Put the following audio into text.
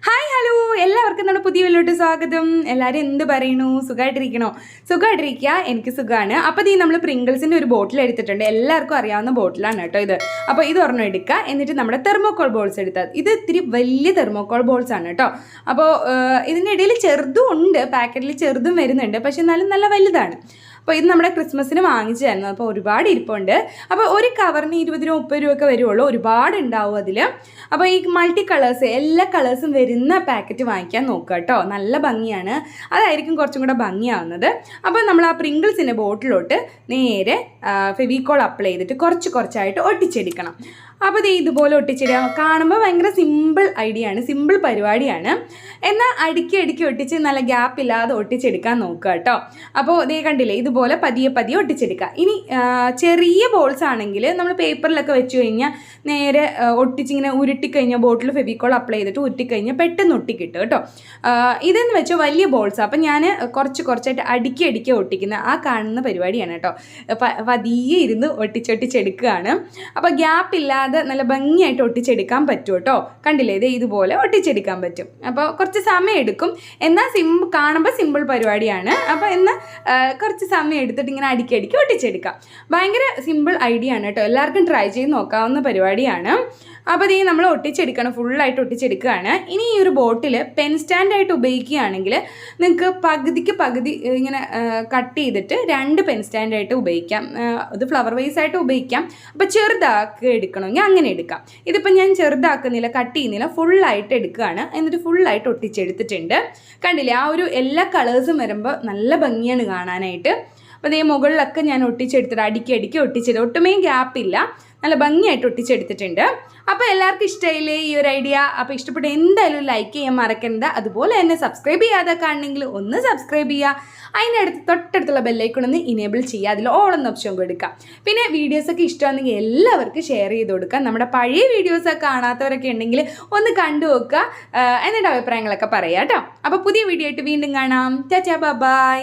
Hi hello എല്ലാവർക്കും നമ്മുടെ പുതിയ വീഡിയോയിലോട്ട് സ്വാഗതം. എല്ലാവരും എന്ത് പറയണു? സുഖമായിട്ടിരിക്കണോ? സുഖമായിട്ടിരിക്കുക, എനിക്ക് സുഖമാണ്. അപ്പോൾ നമ്മൾ പ്രിങ്കിൾസിൻ്റെ ഒരു ബോട്ടിൽ എടുത്തിട്ടുണ്ട്. എല്ലാവർക്കും അറിയാവുന്ന ബോട്ടിലാണ് കേട്ടോ ഇത്. അപ്പോൾ ഇത് ഒരെണ്ണം എടുക്കുക, എന്നിട്ട് നമ്മുടെ തെർമോക്കോൾ ബോൾസ് എടുത്താൽ. ഇത് ഇത്തിരി വലിയ തെർമോക്കോൾ ബോൾസ് ആണ് കേട്ടോ. അപ്പോൾ ഇതിൻ്റെ ഇടയിൽ ചെറുതും ഉണ്ട്, പാക്കറ്റിൽ ചെറുതും വരുന്നുണ്ട്, പക്ഷെ എന്നാലും നല്ല വലുതാണ്. അപ്പോൾ ഇത് നമ്മുടെ ക്രിസ്മസിന് വാങ്ങിച്ചായിരുന്നു. അപ്പോൾ ഒരുപാട് ഇരിപ്പുണ്ട്. അപ്പോൾ ഒരു കവറിന് 20 രൂപ 30 രൂപ ഒക്കെ വരുള്ളൂ. ഒരുപാട് ഉണ്ടാവും അതിൽ. അപ്പോൾ ഈ മൾട്ടി കളേഴ്സ് എല്ലാ കളേഴ്സും വരുന്ന പാക്കറ്റ് വാങ്ങിക്കാൻ നോക്കുക കേട്ടോ. നല്ല ഭംഗിയാണ്, അതായിരിക്കും കുറച്ചും കൂടെ ഭംഗിയാവുന്നത്. അപ്പോൾ നമ്മൾ ആ പ്രിങ്കിൾസിൻ്റെ ബോട്ടിലോട്ട് നേരെ ഫെവിക്കോൾ അപ്ലൈ ചെയ്തിട്ട് കുറച്ചായിട്ട് ഒട്ടിച്ചെടുക്കണം. അപ്പോൾ ഇത് ഇതുപോലെ ഒട്ടിച്ചിടുക. കാണുമ്പോൾ ഭയങ്കര സിമ്പിൾ ഐഡിയ ആണ്, സിമ്പിൾ പരിപാടിയാണ്. എന്നാൽ അടുക്കി ഒട്ടിച്ച് നല്ല ഗ്യാപ്പ് ഇല്ലാതെ ഒട്ടിച്ചെടുക്കാൻ നോക്കുക കേട്ടോ. അപ്പോൾ ഇതേ കണ്ടില്ലേ, ഇതുപോലെ പതിയെ ഒട്ടിച്ചെടുക്കുക. ഇനി ചെറിയ ബോൾസ് ആണെങ്കിൽ നമ്മൾ പേപ്പറിലൊക്കെ വെച്ച് കഴിഞ്ഞാൽ നേരെ ഒട്ടിച്ചിങ്ങനെ ഉരുട്ടിക്കഴിഞ്ഞാൽ ബോട്ടിൽ ഫെവിക്കോൾ അപ്ലൈ ചെയ്തിട്ട് ഉരുട്ടിക്കഴിഞ്ഞാൽ പെട്ടെന്ന് ഒട്ടിക്കിട്ടും കേട്ടോ. ഇതെന്ന് വെച്ചാൽ വലിയ ബോൾസ്. അപ്പം ഞാൻ കുറച്ചായിട്ട് അടുക്കി ഒട്ടിക്കുന്ന ആ കാണുന്ന പരിപാടിയാണ് കേട്ടോ. പതിയെ ഇരുന്ന് ഒട്ടിച്ചെടുക്കുകയാണ്. അപ്പോൾ ഗ്യാപ്പില്ലാതെ നല്ല ഭംഗിയായിട്ട് ഒട്ടിച്ചെടുക്കാൻ പറ്റും കേട്ടോ. കണ്ടില്ലേ, ഇത് ഇതുപോലെ ഒട്ടിച്ചെടുക്കാൻ പറ്റും. അപ്പോൾ കുറച്ച് സമയം എടുക്കും, എന്നാൽ കാണുമ്പോൾ സിമ്പിൾ പരിപാടിയാണ്. അപ്പോൾ എന്നാൽ കുറച്ച് സമയം എടുത്തിട്ട് ഇങ്ങനെ അടുക്കി ഒട്ടിച്ചെടുക്കാം. ഭയങ്കര സിമ്പിൾ ഐഡിയ ആണ് കേട്ടോ. എല്ലാവർക്കും ട്രൈ ചെയ്ത് നോക്കാവുന്ന പരിപാടിയാണ്. അപ്പോൾ ഈ നമ്മൾ ഒട്ടിച്ചെടുക്കണം, ഫുള്ളായിട്ട് ഒട്ടിച്ചെടുക്കുകയാണ്. ഇനി ഈ ഒരു ബോട്ടിൽ പെൻ സ്റ്റാൻഡായിട്ട് ഉപയോഗിക്കുകയാണെങ്കിൽ നിങ്ങൾക്ക് പകുതി ഇങ്ങനെ കട്ട് ചെയ്തിട്ട് 2 പെൻ സ്റ്റാൻഡായിട്ട് ഉപയോഗിക്കാം. ഇത് ഫ്ലവർ വൈസ് ആയിട്ട് ഉപയോഗിക്കാം. അപ്പോൾ ചെറുതാക്കി എടുക്കണമെങ്കിൽ അങ്ങനെ എടുക്കാം. ഇതിപ്പോൾ ഞാൻ ചെറുതാക്കുന്നില്ല, കട്ട് ചെയ്യുന്നില്ല, ഫുള്ളായിട്ട് എടുക്കുകയാണ്. എന്നിട്ട് ഫുള്ളായിട്ട് ഒട്ടിച്ചെടുത്തിട്ടുണ്ട്. കണ്ടില്ലേ, ആ ഒരു എല്ലാ കളേഴ്സും വരുമ്പോൾ നല്ല ഭംഗിയാണ് കാണാനായിട്ട്. അപ്പോൾ അതേ മുകളിലൊക്കെ ഞാൻ ഒട്ടിച്ചെടുത്തിട്ട് അടുക്കി ഒട്ടിച്ചത്, ഒട്ടുമേ ഗ്യാപ്പില്ല, നല്ല ഭംഗിയായിട്ട് ഒട്ടിച്ചെടുത്തിട്ടുണ്ട്. അപ്പോൾ എല്ലാവർക്കും ഇഷ്ടമായില്ലേ ഈ ഒരു ഐഡിയ? അപ്പോൾ ഇഷ്ടപ്പെട്ട എന്തായാലും ലൈക്ക് ചെയ്യാൻ മറക്കരുത്. അതുപോലെ തന്നെ സബ്സ്ക്രൈബ് ചെയ്യാതെ കാണണമെങ്കിൽ ഒന്ന് സബ്സ്ക്രൈബ് ചെയ്യുക. അതിനടുത്ത് തൊട്ടടുത്തുള്ള ബെല്ലൈക്കൺ ഒന്ന് ഇനേബിൾ ചെയ്യുക. അതിൽ ഓൾ എന്ന ഓപ്ഷൻ കൊടുക്കുക. പിന്നെ വീഡിയോസൊക്കെ ഇഷ്ടമാണെങ്കിൽ എല്ലാവർക്കും ഷെയർ ചെയ്ത് കൊടുക്കുക. നമ്മുടെ പഴയ വീഡിയോസൊക്കെ കാണാത്തവരൊക്കെ ഉണ്ടെങ്കിൽ ഒന്ന് കണ്ടു നോക്കുക, എന്നിട്ട് അഭിപ്രായങ്ങളൊക്കെ പറയാം കേട്ടോ. അപ്പോൾ പുതിയ വീഡിയോ ആയിട്ട് വീണ്ടും കാണാം. Tata bye.